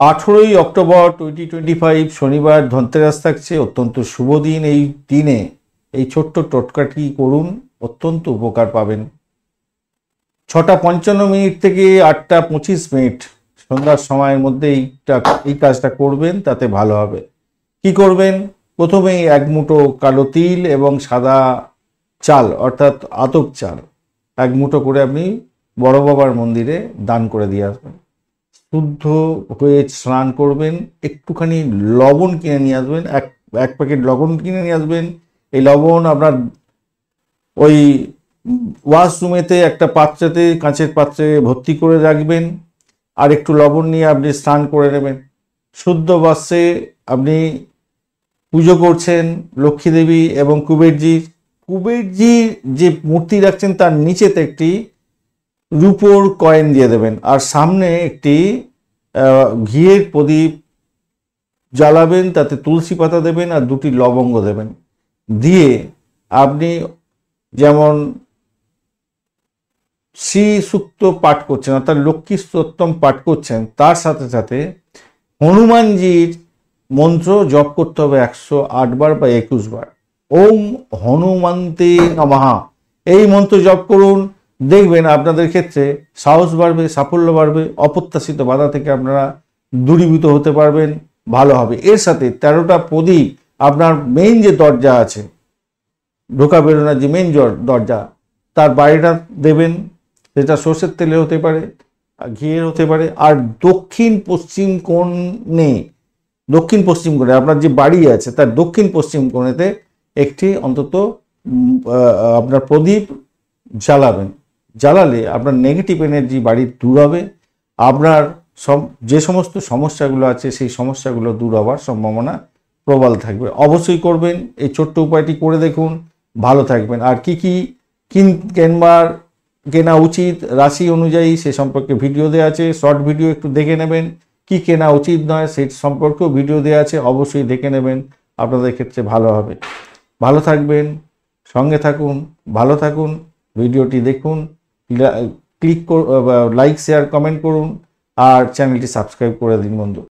18ই October 2025 শনিবার ধনতেরাস থাকছে। অত্যন্ত শুভ দিন। এই দিনে এই ছোট্ট টোটকাটি করুন, অত্যন্ত উপকার পাবেন। 6:55 থেকে 8:25 সন্ধ্যার সময়ের মধ্যে এই কাজটা করবেন, তাতে ভালো হবে। কি করবেন? প্রথমেই 1 মুঠো কালো তিল এবং সাদা চাল অর্থাৎ আতপ চাল 1 মুঠো করে আপনি বড় বাবার মন্দিরে দান করে দিয়ে আসবেন। শুদ্ধ হয়ে স্নান করবেন। একটুখানি লবণ কিনে নিয়ে আসবেন, এক প্যাকেট লবণ কিনে নিয়ে আসবেন। এই লবণ আপনার ওই ওয়াশরুমেতে একটা পাত্রেতে, কাঁচের পাত্রে ভর্তি করে রাখবেন। আর একটু লবণ নিয়ে আপনি স্নান করে নেবেন। শুদ্ধ বস্ত্রে আপনি পুজো করছেন লক্ষ্মী দেবী এবং কুবেরজির যে মূর্তি রাখছেন তার নিচেতে একটি রূপোর কয়েন দিয়ে দেবেন। আর সামনে একটি ঘিয়ের প্রদীপ জ্বালাবেন, তাতে তুলসী পাতা দেবেন আর 2টি লবঙ্গ দেবেন। দিয়ে আপনি যেমন শ্রী সূক্ত পাঠ করছেন অর্থাৎ লক্ষ্মী স্তোত্রম পাঠ করছেন, তার সাথে সাথে হনুমানজির মন্ত্র জপ করতে হবে 108 বার বা 21 বার। ওম হনুমন্তে নমঃ এই মন্ত্র জপ করুন। দেখবেন আপনাদের ক্ষেত্রে সাহস বাড়বে, সাফল্য বাড়বে, অপ্রত্যাশিত বাধা থেকে আপনারা দূরীভূত হতে পারবেন, ভালো হবে। এর সাথে 13টা প্রদীপ আপনার মেইন যে দরজা আছে, ঢোকা বেরোনোর যে মেইন দরজা, তার বাইরেটা দেবেন। সেটা সর্ষের তেলে হতে পারে, ঘিয়ের হতে পারে। আর দক্ষিণ পশ্চিম কোণে আপনার যে বাড়ি আছে তার দক্ষিণ পশ্চিম কোণেতে একটি অন্তত আপনার প্রদীপ জ্বালাবেন। জ্বালালে আপনার নেগেটিভ এনার্জি বাড়ির দূর হবে। আপনার যে সমস্ত সমস্যাগুলো আছে সেই সমস্যাগুলো দূর হওয়ার সম্ভাবনা প্রবল থাকবে। অবশ্যই করবেন, এই ছোট্ট উপায়টি করে দেখুন, ভালো থাকবেন। আর কি কেনা উচিত রাশি অনুযায়ী সে সম্পর্কে ভিডিও দেওয়া আছে, শর্ট ভিডিও একটু দেখে নেবেন। কি কেনা উচিত নয় সেই সম্পর্কেও ভিডিও দেওয়া আছে, অবশ্যই দেখে নেবেন, আপনাদের ক্ষেত্রে ভালো হবে। ভালো থাকবেন, সঙ্গে থাকুন, ভালো থাকুন। ভিডিওটি দেখুন, লাইক, শেয়ার, কমেন্ট করুন আর চ্যানেলটি সাবস্ক্রাইব করে দিন বন্ধু।